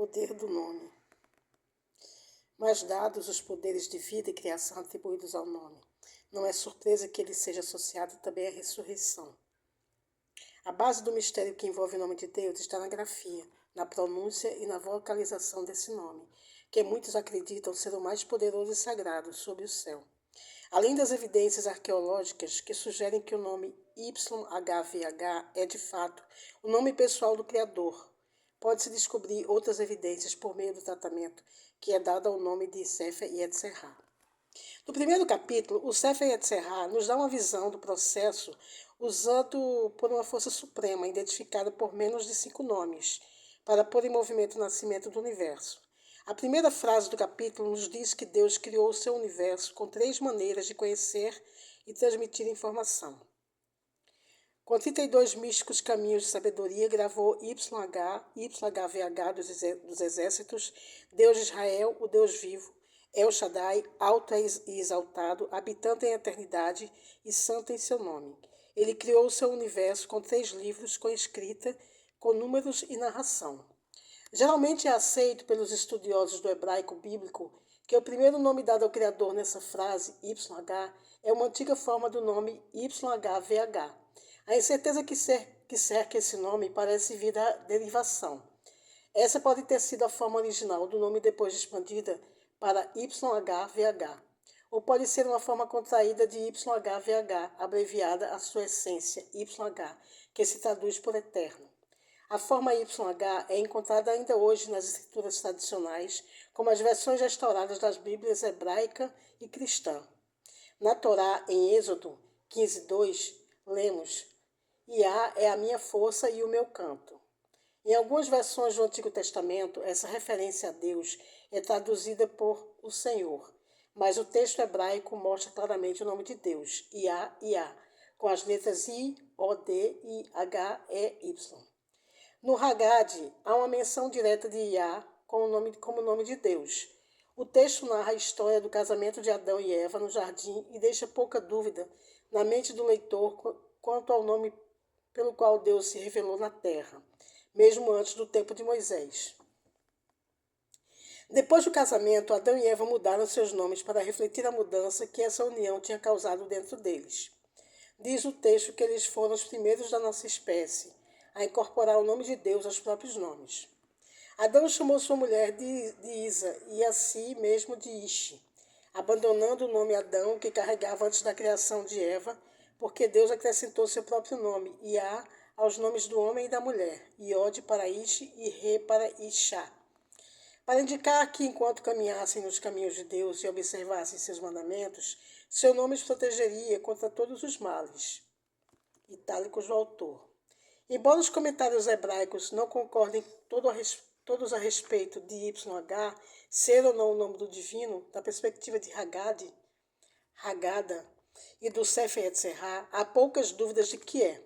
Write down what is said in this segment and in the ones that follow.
Poder do nome. Mas dados os poderes de vida e criação atribuídos ao nome, não é surpresa que ele seja associado também à ressurreição. A base do mistério que envolve o nome de Deus está na grafia, na pronúncia e na vocalização desse nome, que muitos acreditam ser o mais poderoso e sagrado sob o céu. Além das evidências arqueológicas que sugerem que o nome YHVH é, de fato, o nome pessoal do Criador, pode-se descobrir outras evidências por meio do tratamento que é dado ao nome de Sefer Yetzirah. No primeiro capítulo, o Sefer Yetzirah nos dá uma visão do processo usado por uma força suprema, identificada por menos de 5 nomes, para pôr em movimento o nascimento do universo. A primeira frase do capítulo nos diz que Deus criou o seu universo com 3 maneiras de conhecer e transmitir informação. Com 32 místicos caminhos de sabedoria, gravou YHVH dos exércitos, Deus de Israel, o Deus vivo, El Shaddai, alto e exaltado, habitante em eternidade e santo em seu nome. Ele criou o seu universo com 3 livros, com escrita, com números e narração. Geralmente é aceito pelos estudiosos do hebraico bíblico que o primeiro nome dado ao Criador nessa frase, YH, é uma antiga forma do nome YHVH. A incerteza que cerca esse nome parece vir da derivação. Essa pode ter sido a forma original do nome depois expandida para YHVH, ou pode ser uma forma contraída de YHVH, abreviada à sua essência, YH, que se traduz por eterno. A forma YH é encontrada ainda hoje nas escrituras tradicionais, como as versões restauradas das Bíblias hebraica e cristã. Na Torá, em Êxodo 15:2, lemos: Iá é a minha força e o meu canto. Em algumas versões do Antigo Testamento, essa referência a Deus é traduzida por o Senhor, mas o texto hebraico mostra claramente o nome de Deus, Iá, Iá, com as letras I, O, D e H, E, Y. No Haggadah, há uma menção direta de Iá como nome de Deus. O texto narra a história do casamento de Adão e Eva no jardim e deixa pouca dúvida na mente do leitor quanto ao nome pelo qual Deus se revelou na terra, mesmo antes do tempo de Moisés. Depois do casamento, Adão e Eva mudaram seus nomes para refletir a mudança que essa união tinha causado dentro deles. Diz o texto que eles foram os primeiros da nossa espécie a incorporar o nome de Deus aos próprios nomes. Adão chamou sua mulher de Isa e a si mesmo de Ishi, abandonando o nome Adão que carregava antes da criação de Eva, porque Deus acrescentou seu próprio nome, Iá, aos nomes do homem e da mulher, Iod para Ishi e Re para Ishá, para indicar que, enquanto caminhassem nos caminhos de Deus e observassem seus mandamentos, seu nome os protegeria contra todos os males. Itálicos do autor. Embora os comentários hebraicos não concordem todos a respeito de YH ser ou não o nome do divino, da perspectiva de Haggadah e do Sefer Yetzirah, há poucas dúvidas de que é.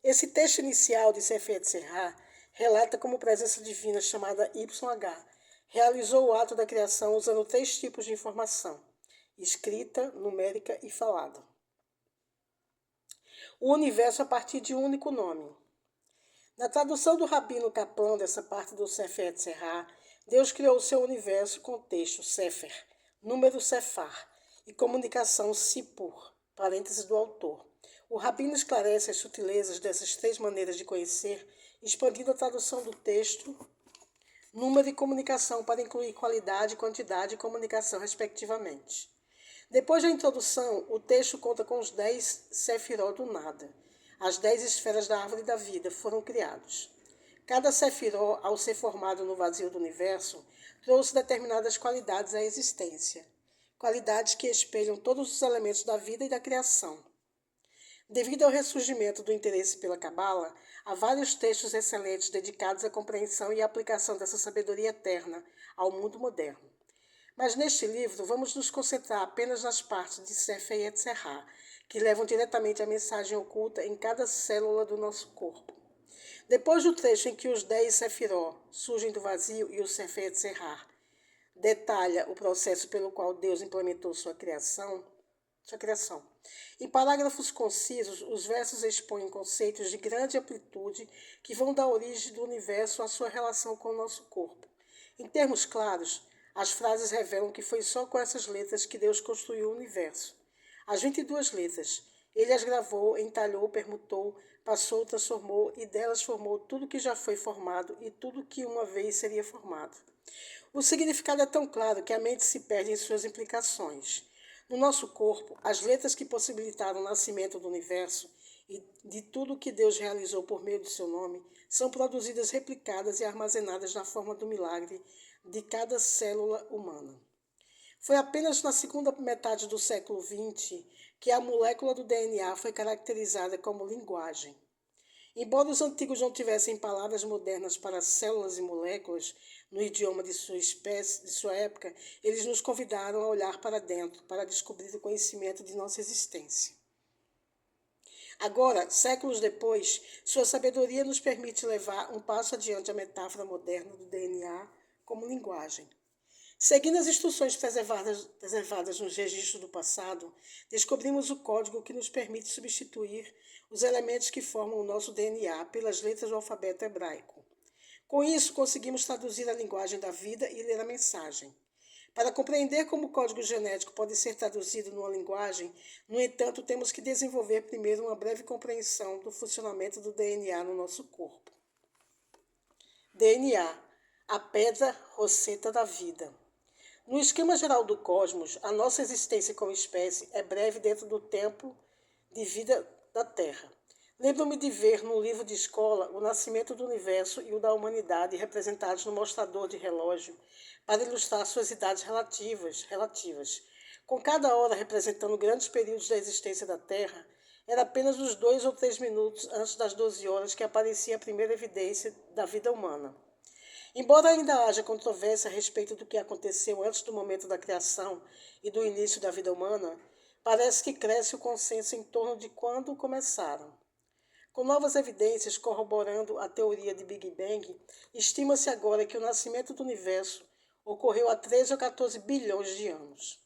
Esse texto inicial de Sefer Yetzirah relata como presença divina chamada YH realizou o ato da criação usando 3 tipos de informação: escrita, numérica e falada. O universo a partir de um único nome. Na tradução do Rabino Kaplan dessa parte do Sefer Yetzirah, Deus criou o seu universo com o texto Sefer, número Sefar, e comunicação Sipur, parênteses do autor. O Rabino esclarece as sutilezas dessas 3 maneiras de conhecer, expandindo a tradução do texto, número e comunicação para incluir qualidade, quantidade e comunicação, respectivamente. Depois da introdução, o texto conta com os 10 sefirot do nada. As 10 esferas da árvore da vida foram criados. Cada sefirot, ao ser formado no vazio do universo, trouxe determinadas qualidades à existência. Qualidades que espelham todos os elementos da vida e da criação. Devido ao ressurgimento do interesse pela Cabala, há vários textos excelentes dedicados à compreensão e aplicação dessa sabedoria eterna ao mundo moderno. Mas neste livro vamos nos concentrar apenas nas partes de Sefer Yetzirah, que levam diretamente a mensagem oculta em cada célula do nosso corpo. Depois do trecho em que os 10 Sefirot surgem do vazio e o Sefer Yetzirah detalha o processo pelo qual Deus implementou sua criação, sua criação. Em parágrafos concisos, os versos expõem conceitos de grande amplitude que vão da origem do universo à sua relação com o nosso corpo. Em termos claros, as frases revelam que foi só com essas letras que Deus construiu o universo. As 22 letras, ele as gravou, entalhou, permutou, passou, transformou e delas formou tudo que já foi formado e tudo que uma vez seria formado. O significado é tão claro que a mente se perde em suas implicações. No nosso corpo, as letras que possibilitaram o nascimento do universo e de tudo que Deus realizou por meio do seu nome são produzidas, replicadas e armazenadas na forma do milagre de cada célula humana. Foi apenas na segunda metade do século XX que a molécula do DNA foi caracterizada como linguagem. Embora os antigos não tivessem palavras modernas para células e moléculas no idioma de sua espécie, de sua época, eles nos convidaram a olhar para dentro, para descobrir o conhecimento de nossa existência. Agora, séculos depois, sua sabedoria nos permite levar um passo adiante a metáfora moderna do DNA como linguagem. Seguindo as instruções preservadas nos registros do passado, descobrimos o código que nos permite substituir os elementos que formam o nosso DNA pelas letras do alfabeto hebraico. Com isso, conseguimos traduzir a linguagem da vida e ler a mensagem. Para compreender como o código genético pode ser traduzido numa linguagem, no entanto, temos que desenvolver primeiro uma breve compreensão do funcionamento do DNA no nosso corpo. DNA, a pedra roseta da vida. No esquema geral do cosmos, a nossa existência como espécie é breve dentro do tempo de vida da Terra. Lembro-me de ver no livro de escola o nascimento do universo e o da humanidade representados no mostrador de relógio para ilustrar suas idades relativas. Com cada hora representando grandes períodos da existência da Terra, era apenas os 2 ou 3 minutos antes das 12 horas que aparecia a primeira evidência da vida humana. Embora ainda haja controvérsia a respeito do que aconteceu antes do momento da criação e do início da vida humana, parece que cresce o consenso em torno de quando começaram. Com novas evidências corroborando a teoria de Big Bang, estima-se agora que o nascimento do universo ocorreu há 13 ou 14 bilhões de anos.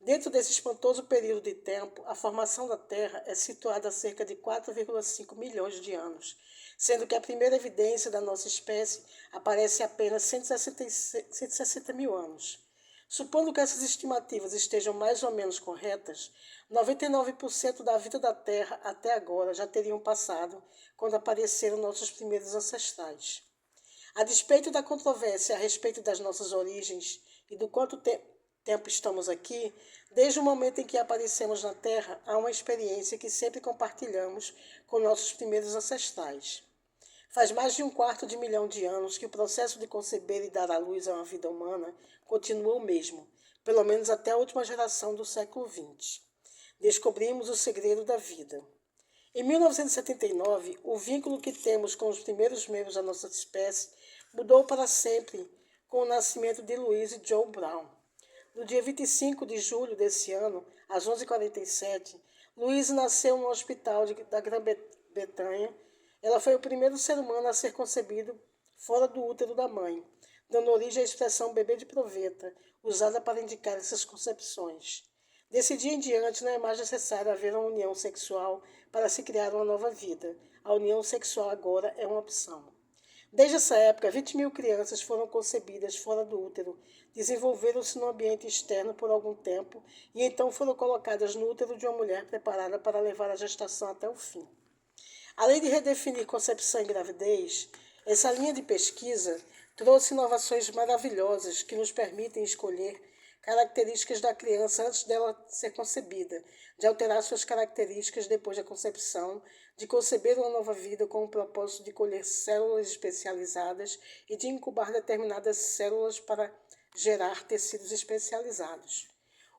Dentro desse espantoso período de tempo, a formação da Terra é situada a cerca de 4,5 milhões de anos, sendo que a primeira evidência da nossa espécie aparece apenas 160 mil anos. Supondo que essas estimativas estejam mais ou menos corretas, 99% da vida da Terra até agora já teriam passado quando apareceram nossos primeiros ancestrais. A despeito da controvérsia a respeito das nossas origens e do quanto tempo estamos aqui, desde o momento em que aparecemos na Terra, há uma experiência que sempre compartilhamos com nossos primeiros ancestrais. Faz mais de 1/4 de milhão de anos que o processo de conceber e dar à luz a uma vida humana continua o mesmo, pelo menos até a última geração do século XX. Descobrimos o segredo da vida. Em 1979, o vínculo que temos com os primeiros membros da nossa espécie mudou para sempre com o nascimento de Louise Joe Brown. No dia 25 de julho desse ano, às 11h47, Louise nasceu no hospital da Grã-Bretanha. Ela foi o primeiro ser humano a ser concebido fora do útero da mãe, dando origem à expressão bebê de proveta, usada para indicar essas concepções. Desse dia em diante, não é mais necessário haver uma união sexual para se criar uma nova vida. A união sexual agora é uma opção. Desde essa época, 20 mil crianças foram concebidas fora do útero, desenvolveram-se no ambiente externo por algum tempo e então foram colocadas no útero de uma mulher preparada para levar a gestação até o fim. Além de redefinir concepção e gravidez, essa linha de pesquisa trouxe inovações maravilhosas que nos permitem escolher características da criança antes dela ser concebida, de alterar suas características depois da concepção, de conceber uma nova vida com o propósito de colher células especializadas e de incubar determinadas células para gerar tecidos especializados.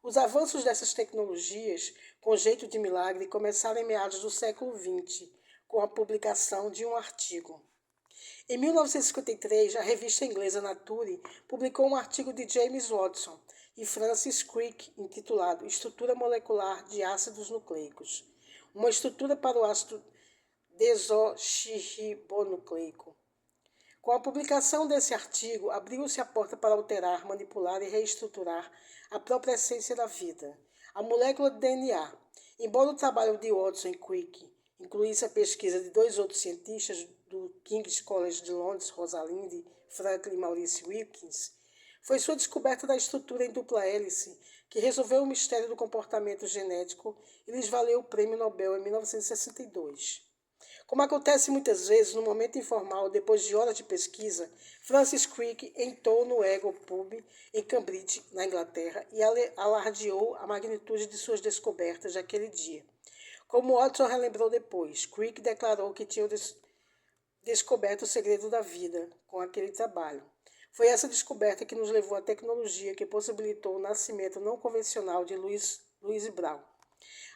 Os avanços dessas tecnologias, com jeito de milagre, começaram em meados do século XX, com a publicação de um artigo. Em 1953, a revista inglesa Nature publicou um artigo de James Watson e Francis Crick intitulado Estrutura Molecular de Ácidos Nucleicos, uma estrutura para o ácido desoxirribonucleico. Com a publicação desse artigo, abriu-se a porta para alterar, manipular e reestruturar a própria essência da vida. A molécula de DNA. Embora o trabalho de Watson e Crick incluísse a pesquisa de dois outros cientistas do King's College de Londres, Rosalind Franklin e Maurice Wilkins, foi sua descoberta da estrutura em dupla hélice que resolveu o mistério do comportamento genético e lhes valeu o Prêmio Nobel em 1962. Como acontece muitas vezes, no momento informal, depois de horas de pesquisa, Francis Crick entrou no Eagle Pub em Cambridge, na Inglaterra, e alardeou a magnitude de suas descobertas daquele dia. Como Watson relembrou depois, Crick declarou que tinha descoberto o segredo da vida com aquele trabalho. Foi essa descoberta que nos levou à tecnologia que possibilitou o nascimento não convencional de Louis Brown.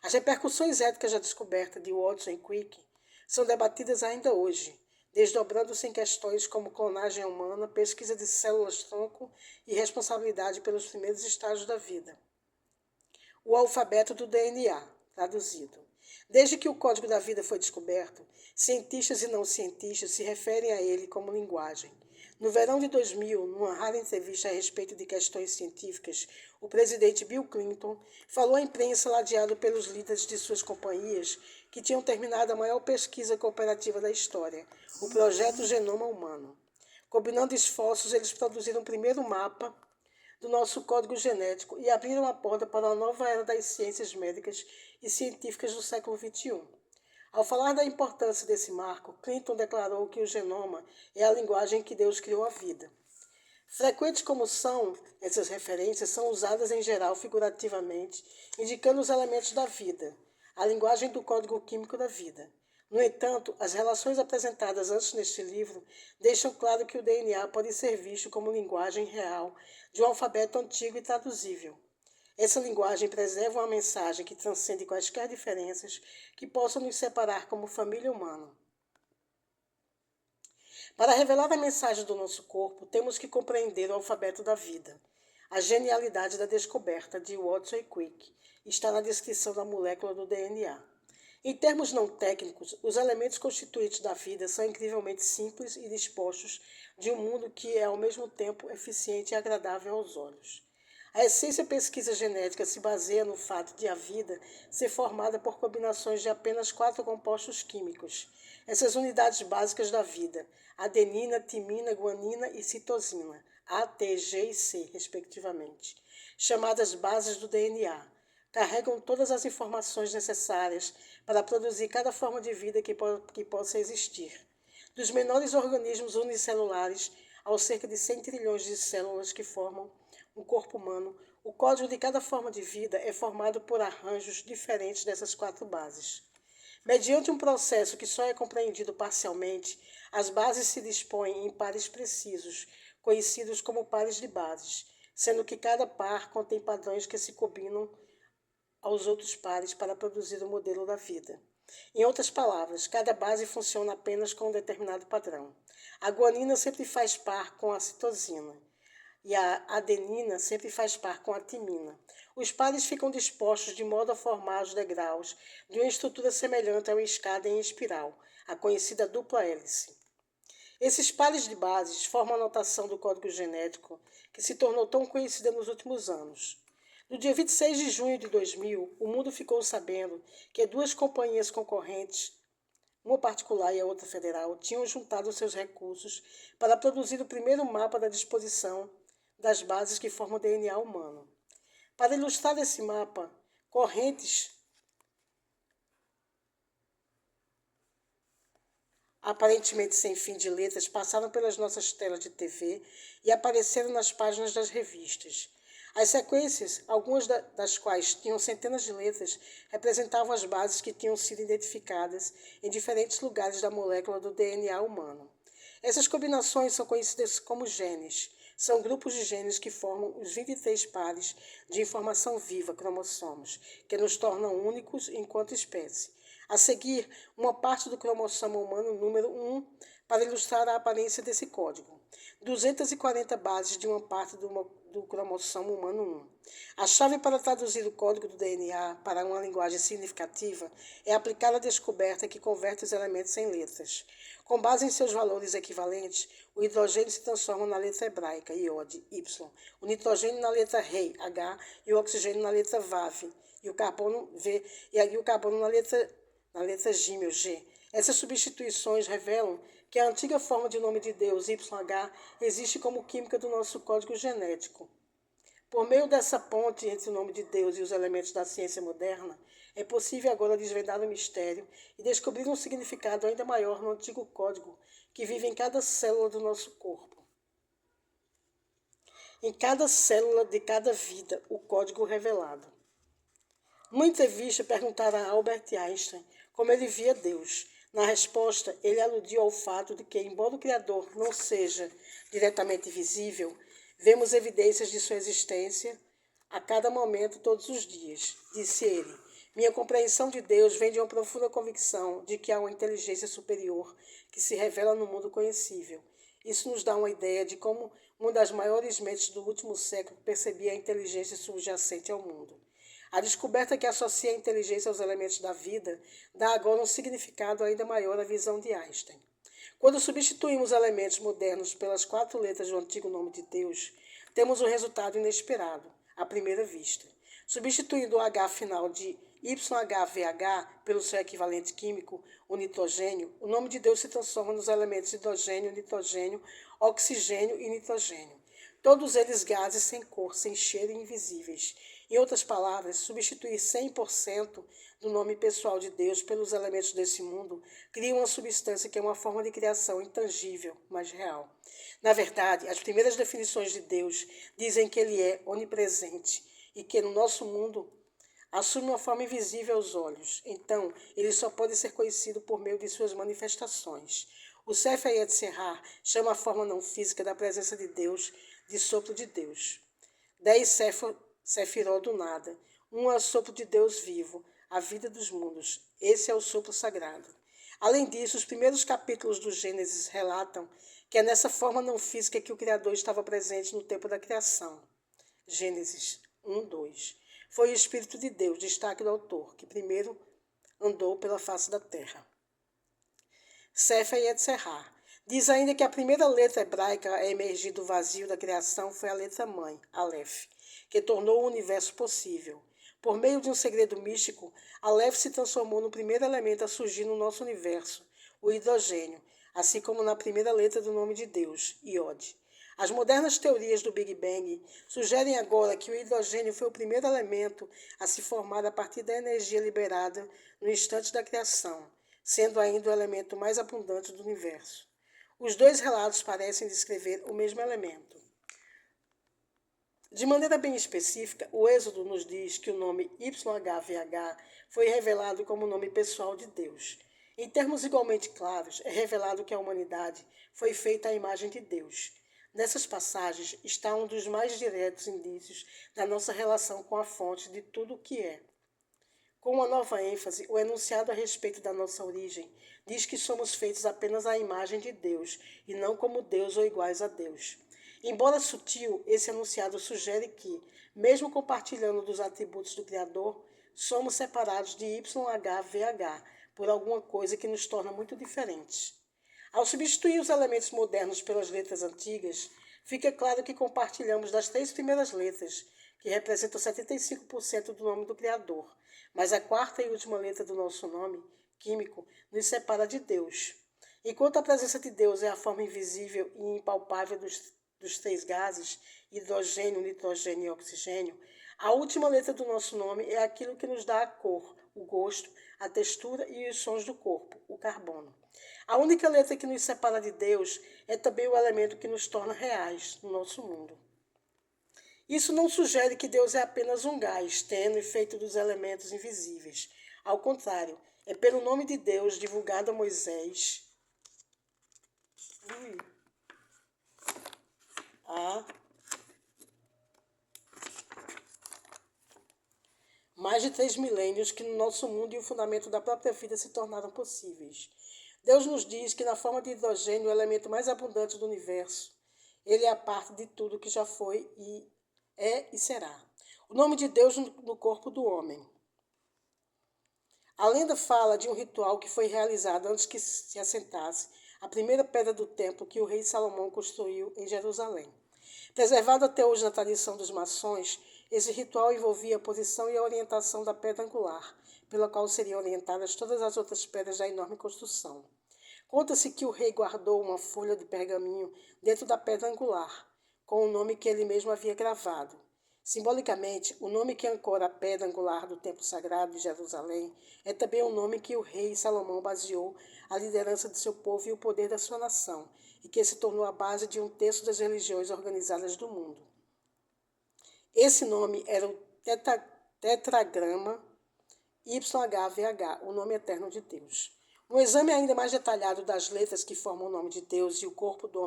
As repercussões éticas da descoberta de Watson e Crick são debatidas ainda hoje, desdobrando-se em questões como clonagem humana, pesquisa de células-tronco e responsabilidade pelos primeiros estágios da vida. O alfabeto do DNA, traduzido. Desde que o código da vida foi descoberto, cientistas e não cientistas se referem a ele como linguagem. No verão de 2000, numa rara entrevista a respeito de questões científicas, o presidente Bill Clinton falou à imprensa ladeado pelos líderes de suas companhias que tinham terminado a maior pesquisa cooperativa da história, o Projeto Genoma Humano. Combinando esforços, eles produziram o primeiro mapa do nosso código genético e abriram a porta para uma nova era das ciências médicas e científicas do século XXI. Ao falar da importância desse marco, Clinton declarou que o genoma é a linguagem que Deus criou a vida. Frequentes como são, essas referências são usadas em geral figurativamente, indicando os elementos da vida, a linguagem do código químico da vida. No entanto, as relações apresentadas antes neste livro deixam claro que o DNA pode ser visto como linguagem real de um alfabeto antigo e traduzível. Essa linguagem preserva uma mensagem que transcende quaisquer diferenças que possam nos separar como família humana. Para revelar a mensagem do nosso corpo, temos que compreender o alfabeto da vida. A genialidade da descoberta de Watson e Crick está na descrição da molécula do DNA. Em termos não técnicos, os elementos constituintes da vida são incrivelmente simples e dispostos de um mundo que é ao mesmo tempo eficiente e agradável aos olhos. A essência pesquisa genética se baseia no fato de a vida ser formada por combinações de apenas 4 compostos químicos. Essas unidades básicas da vida, adenina, timina, guanina e citosina, A, T, G e C, respectivamente, chamadas bases do DNA, carregam todas as informações necessárias para produzir cada forma de vida que possa existir. Dos menores organismos unicelulares aos cerca de 100 trilhões de células que formam um corpo humano, o código de cada forma de vida é formado por arranjos diferentes dessas 4 bases. Mediante um processo que só é compreendido parcialmente, as bases se dispõem em pares precisos, conhecidos como pares de bases, sendo que cada par contém padrões que se combinam aos outros pares para produzir o modelo da vida. Em outras palavras, cada base funciona apenas com um determinado padrão. A guanina sempre faz par com a citosina e a adenina sempre faz par com a timina. Os pares ficam dispostos de modo a formar os degraus de uma estrutura semelhante a uma escada em espiral, a conhecida dupla hélice. Esses pares de bases formam a notação do código genético que se tornou tão conhecida nos últimos anos. No dia 26 de junho de 2000, o mundo ficou sabendo que 2 companhias concorrentes, uma particular e a outra federal, tinham juntado seus recursos para produzir o primeiro mapa da disposição das bases que formam o DNA humano. Para ilustrar esse mapa, correntes aparentemente sem fim de letras passaram pelas nossas telas de TV e apareceram nas páginas das revistas. As sequências, algumas das quais tinham centenas de letras, representavam as bases que tinham sido identificadas em diferentes lugares da molécula do DNA humano. Essas combinações são conhecidas como genes. São grupos de genes que formam os 23 pares de informação viva, cromossomos, que nos tornam únicos enquanto espécie. A seguir, uma parte do cromossomo humano número 1 para ilustrar a aparência desse código. 240 bases de uma parte do cromossomo humano 1. A chave para traduzir o código do DNA para uma linguagem significativa é aplicar a descoberta que converte os elementos em letras. Com base em seus valores equivalentes, o hidrogênio se transforma na letra hebraica, iod, Y, o nitrogênio na letra rei, H, e o oxigênio na letra vav, e o carbono V, e o carbono na letra gímel, G. Essas substituições revelam que a antiga forma de nome de Deus, YH, existe como química do nosso código genético. Por meio dessa ponte entre o nome de Deus e os elementos da ciência moderna, é possível agora desvendar o mistério e descobrir um significado ainda maior no antigo código que vive em cada célula do nosso corpo. Em cada célula de cada vida, o código revelado. Numa entrevista, perguntaram a Albert Einstein como ele via Deus. Na resposta, ele aludiu ao fato de que, embora o Criador não seja diretamente visível, vemos evidências de sua existência a cada momento, todos os dias. Disse ele: minha compreensão de Deus vem de uma profunda convicção de que há uma inteligência superior que se revela no mundo conhecível. Isso nos dá uma ideia de como uma das maiores mentes do último século percebia a inteligência subjacente ao mundo. A descoberta que associa a inteligência aos elementos da vida dá agora um significado ainda maior à visão de Einstein. Quando substituímos elementos modernos pelas 4 letras do antigo nome de Deus, temos um resultado inesperado, à primeira vista. Substituindo o H final de YHVH pelo seu equivalente químico, o nitrogênio, o nome de Deus se transforma nos elementos hidrogênio, nitrogênio, oxigênio e nitrogênio. Todos eles gases sem cor, sem cheiro e invisíveis. Em outras palavras, substituir 100% do nome pessoal de Deus pelos elementos desse mundo cria uma substância que é uma forma de criação intangível, mas real. Na verdade, as primeiras definições de Deus dizem que ele é onipresente e que no nosso mundo assume uma forma invisível aos olhos. Então, ele só pode ser conhecido por meio de suas manifestações. O Sefer Yetzirah chama a forma não física da presença de Deus de sopro de Deus. 10 Sefirot do nada. Um é o sopro de Deus vivo, a vida dos mundos. Esse é o sopro sagrado. Além disso, os primeiros capítulos do Gênesis relatam que é nessa forma não física que o Criador estava presente no tempo da criação. Gênesis 1, 2. Foi o Espírito de Deus, destaque do autor, que primeiro andou pela face da terra. Sefer Yetzirah. Diz ainda que a primeira letra hebraica a emergir do vazio da criação foi a letra mãe, Aleph, que tornou o universo possível. Por meio de um segredo místico, Aleph se transformou no primeiro elemento a surgir no nosso universo, o hidrogênio, assim como na primeira letra do nome de Deus, Iod. As modernas teorias do Big Bang sugerem agora que o hidrogênio foi o primeiro elemento a se formar a partir da energia liberada no instante da criação, sendo ainda o elemento mais abundante do universo. Os dois relatos parecem descrever o mesmo elemento. De maneira bem específica, o Êxodo nos diz que o nome YHVH foi revelado como nome pessoal de Deus. Em termos igualmente claros, é revelado que a humanidade foi feita à imagem de Deus. Nessas passagens está um dos mais diretos indícios da nossa relação com a fonte de tudo o que é. Com uma nova ênfase, o enunciado a respeito da nossa origem diz que somos feitos apenas à imagem de Deus e não como Deus ou iguais a Deus. Embora sutil, esse enunciado sugere que, mesmo compartilhando dos atributos do Criador, somos separados de YHVH por alguma coisa que nos torna muito diferentes. Ao substituir os elementos modernos pelas letras antigas, fica claro que compartilhamos das 3 primeiras letras, que representam 75% do nome do Criador, mas a 4ª e última letra do nosso nome, químico, nos separa de Deus. Enquanto a presença de Deus é a forma invisível e impalpável dos 3 gases, hidrogênio, nitrogênio e oxigênio, a última letra do nosso nome é aquilo que nos dá a cor, o gosto, a textura e os sons do corpo, o carbono. A única letra que nos separa de Deus é também o elemento que nos torna reais no nosso mundo. Isso não sugere que Deus é apenas um gás tênue feito dos elementos invisíveis. Ao contrário, é pelo nome de Deus divulgado a Moisés há mais de 3 milênios que no nosso mundo e o fundamento da própria vida se tornaram possíveis. Deus nos diz que na forma de hidrogênio, o elemento mais abundante do universo, ele é a parte de tudo que já foi e é e será. O nome de Deus no corpo do homem. A lenda fala de um ritual que foi realizado antes que se assentasse a primeira pedra do templo que o rei Salomão construiu em Jerusalém. Preservado até hoje na tradição dos maçons, esse ritual envolvia a posição e a orientação da pedra angular, pela qual seriam orientadas todas as outras pedras da enorme construção. Conta-se que o rei guardou uma folha de pergaminho dentro da pedra angular, com o nome que ele mesmo havia gravado. Simbolicamente, o nome que ancora a pedra angular do templo sagrado de Jerusalém é também o nome que o rei Salomão baseou a liderança de seu povo e o poder da sua nação, e que se tornou a base de um terço das religiões organizadas do mundo. Esse nome era o tetragrama YHWH, o nome eterno de Deus. Um exame ainda mais detalhado das letras que formam o nome de Deus e o corpo do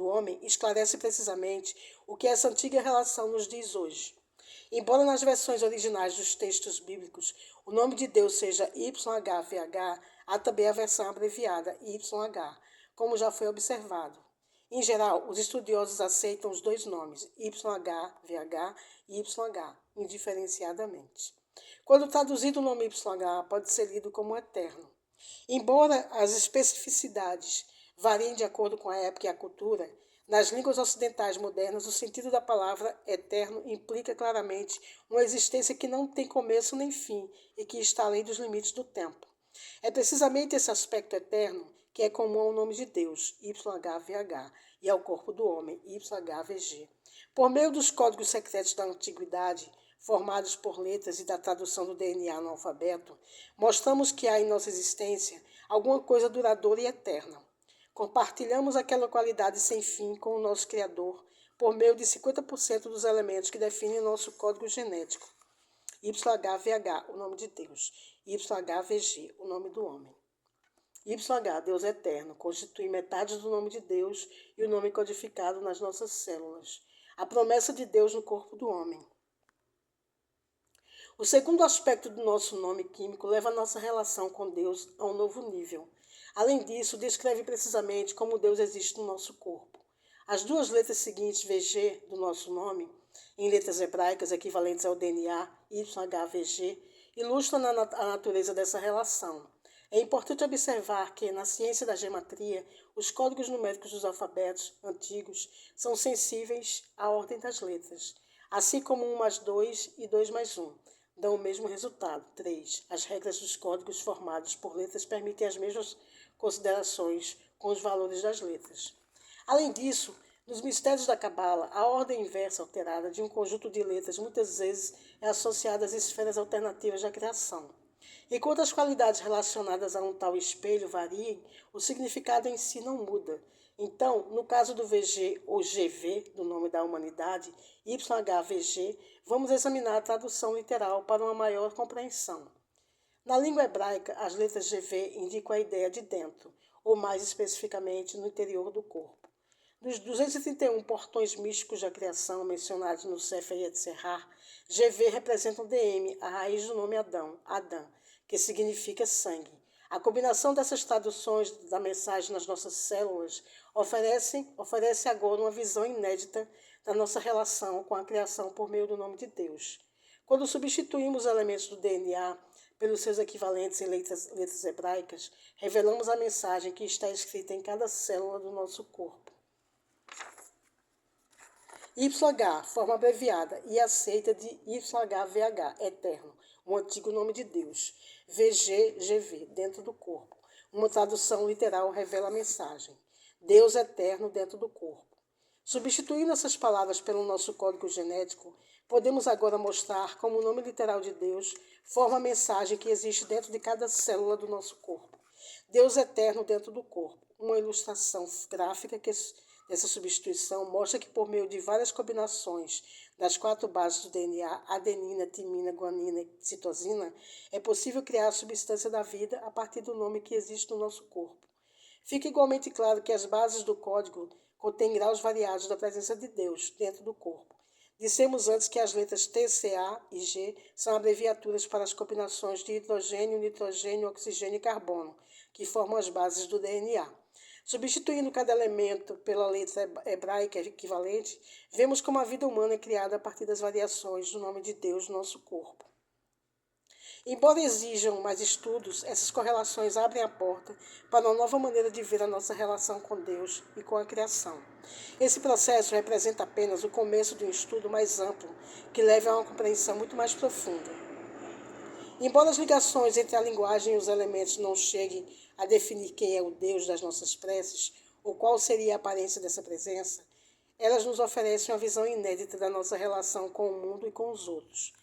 homem esclarece precisamente o que essa antiga relação nos diz hoje. Embora nas versões originais dos textos bíblicos o nome de Deus seja YHWH, há também a versão abreviada YH, como já foi observado. Em geral, os estudiosos aceitam os dois nomes, YHWH e YH, indiferenciadamente. Quando traduzido o nome YH, pode ser lido como eterno. Embora as especificidades variem de acordo com a época e a cultura, nas línguas ocidentais modernas, o sentido da palavra eterno implica claramente uma existência que não tem começo nem fim e que está além dos limites do tempo. É precisamente esse aspecto eterno que é comum ao nome de Deus, YHWH, e ao corpo do homem, YHWG. Por meio dos códigos secretos da antiguidade, formados por letras e da tradução do DNA no alfabeto, mostramos que há em nossa existência alguma coisa duradoura e eterna. Compartilhamos aquela qualidade sem fim com o nosso Criador por meio de 50% dos elementos que definem nosso código genético. YHWH, o nome de Deus. YHWG, o nome do homem. YH, Deus eterno, constitui metade do nome de Deus e o nome codificado nas nossas células. A promessa de Deus no corpo do homem. O segundo aspecto do nosso nome químico leva a nossa relação com Deus a um novo nível. Além disso, descreve precisamente como Deus existe no nosso corpo. As duas letras seguintes, VG, do nosso nome, em letras hebraicas equivalentes ao DNA, YHVG, ilustram a natureza dessa relação. É importante observar que, na ciência da gematria, os códigos numéricos dos alfabetos antigos são sensíveis à ordem das letras, assim como 1 mais 2 e 2 mais 1 dão o mesmo resultado, 3. As regras dos códigos formados por letras permitem as mesmas considerações com os valores das letras. Além disso, nos mistérios da Cabala, a ordem inversa alterada de um conjunto de letras muitas vezes é associada às esferas alternativas da criação. Enquanto as qualidades relacionadas a um tal espelho variem, o significado em si não muda. Então, no caso do VG ou GV, do nome da humanidade, YHVG, vamos examinar a tradução literal para uma maior compreensão. Na língua hebraica, as letras GV indicam a ideia de dentro, ou mais especificamente, no interior do corpo. Dos 231 portões místicos da criação mencionados no Sefer Yetzirah, GV representa um DM, a raiz do nome Adão, que significa sangue. A combinação dessas traduções da mensagem nas nossas células oferece agora uma visão inédita da nossa relação com a criação por meio do nome de Deus. Quando substituímos os elementos do DNA pelos seus equivalentes em letras hebraicas, revelamos a mensagem que está escrita em cada célula do nosso corpo. YH, forma abreviada e aceita de YHWH, eterno, um antigo nome de Deus. VGGV, dentro do corpo. Uma tradução literal revela a mensagem. Deus eterno dentro do corpo. Substituindo essas palavras pelo nosso código genético, podemos agora mostrar como o nome literal de Deus forma a mensagem que existe dentro de cada célula do nosso corpo. Deus eterno dentro do corpo. Uma ilustração gráfica dessa substituição mostra que por meio de várias combinações das 4 bases do DNA, adenina, timina, guanina e citosina, é possível criar a substância da vida a partir do nome que existe no nosso corpo. Fica igualmente claro que as bases do código contêm graus variados da presença de Deus dentro do corpo. Dissemos antes que as letras T, C, A e G são abreviaturas para as combinações de hidrogênio, nitrogênio, oxigênio e carbono, que formam as bases do DNA. Substituindo cada elemento pela letra hebraica equivalente, vemos como a vida humana é criada a partir das variações do nome de Deus no nosso corpo. Embora exijam mais estudos, essas correlações abrem a porta para uma nova maneira de ver a nossa relação com Deus e com a criação. Esse processo representa apenas o começo de um estudo mais amplo, que leva a uma compreensão muito mais profunda. Embora as ligações entre a linguagem e os elementos não cheguem a definir quem é o Deus das nossas preces, ou qual seria a aparência dessa presença, elas nos oferecem uma visão inédita da nossa relação com o mundo e com os outros.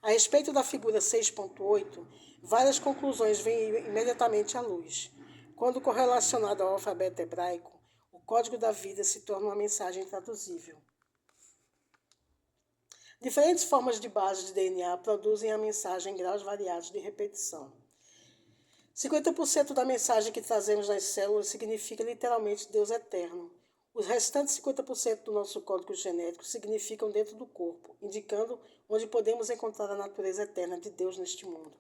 A respeito da figura 6.8, várias conclusões vêm imediatamente à luz. Quando correlacionado ao alfabeto hebraico, o código da vida se torna uma mensagem traduzível. Diferentes formas de base de DNA produzem a mensagem em graus variados de repetição. 50% da mensagem que trazemos nas células significa literalmente Deus eterno. Os restantes 50% do nosso código genético significam dentro do corpo, indicando onde podemos encontrar a natureza eterna de Deus neste mundo.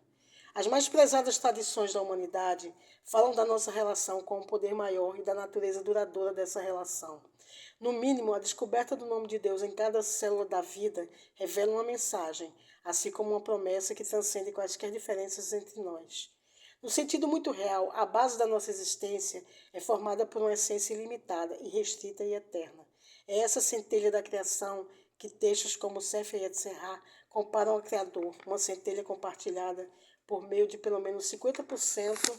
As mais prezadas tradições da humanidade falam da nossa relação com o poder maior e da natureza duradoura dessa relação. No mínimo, a descoberta do nome de Deus em cada célula da vida revela uma mensagem, assim como uma promessa que transcende quaisquer diferenças entre nós. No sentido muito real, a base da nossa existência é formada por uma essência ilimitada, irrestrita e eterna. É essa centelha da criação que textos como Sefer Yetzirah comparam ao Criador, uma centelha compartilhada por meio de pelo menos 50%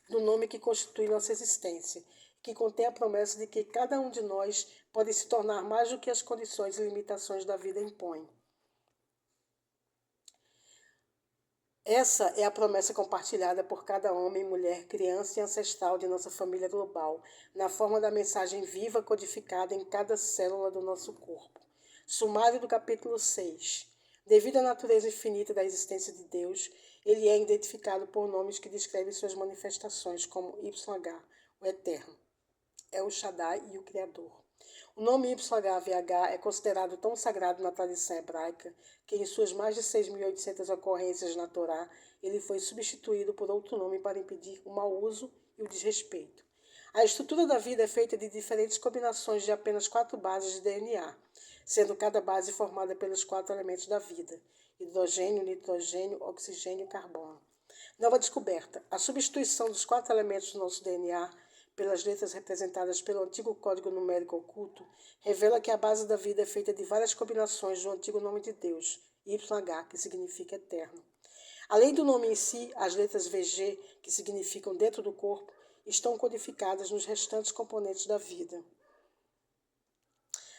do nome que constitui nossa existência, que contém a promessa de que cada um de nós pode se tornar mais do que as condições e limitações da vida impõem. Essa é a promessa compartilhada por cada homem, mulher, criança e ancestral de nossa família global, na forma da mensagem viva codificada em cada célula do nosso corpo. Sumário do capítulo 6. Devido à natureza infinita da existência de Deus, ele é identificado por nomes que descrevem suas manifestações, como YH, o Eterno, El Shaddai e o Criador. O nome YHVH é considerado tão sagrado na tradição hebraica que em suas mais de 6.800 ocorrências na Torá, ele foi substituído por outro nome para impedir o mau uso e o desrespeito. A estrutura da vida é feita de diferentes combinações de apenas 4 bases de DNA, sendo cada base formada pelos 4 elementos da vida: hidrogênio, nitrogênio, oxigênio e carbono. Nova descoberta: a substituição dos 4 elementos do nosso DNA pelas letras representadas pelo antigo código numérico oculto, revela que a base da vida é feita de várias combinações do antigo nome de Deus, YH, que significa eterno. Além do nome em si, as letras VG, que significam dentro do corpo, estão codificadas nos restantes componentes da vida.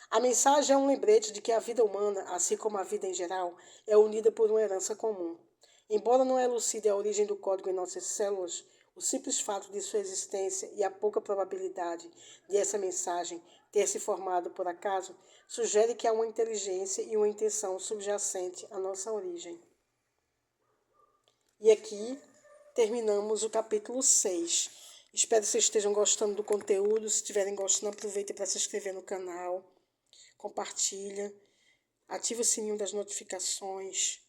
A mensagem é um lembrete de que a vida humana, assim como a vida em geral, é unida por uma herança comum. Embora não elucide a origem do código em nossas células, o simples fato de sua existência e a pouca probabilidade de essa mensagem ter se formado por acaso sugere que há uma inteligência e uma intenção subjacente à nossa origem. E aqui terminamos o capítulo 6. Espero que vocês estejam gostando do conteúdo. Se estiverem gostando, aproveite para se inscrever no canal, compartilha, ativa o sininho das notificações.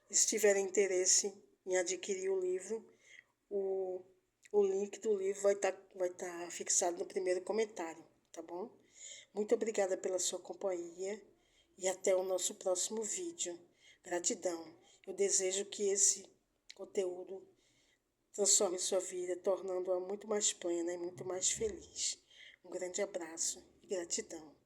E se tiverem interesse em adquirir o livro, o link do livro vai tá fixado no primeiro comentário, tá bom? Muito obrigada pela sua companhia e até o nosso próximo vídeo. Gratidão. Eu desejo que esse conteúdo transforme sua vida, tornando-a muito mais plena e muito mais feliz. Um grande abraço e gratidão.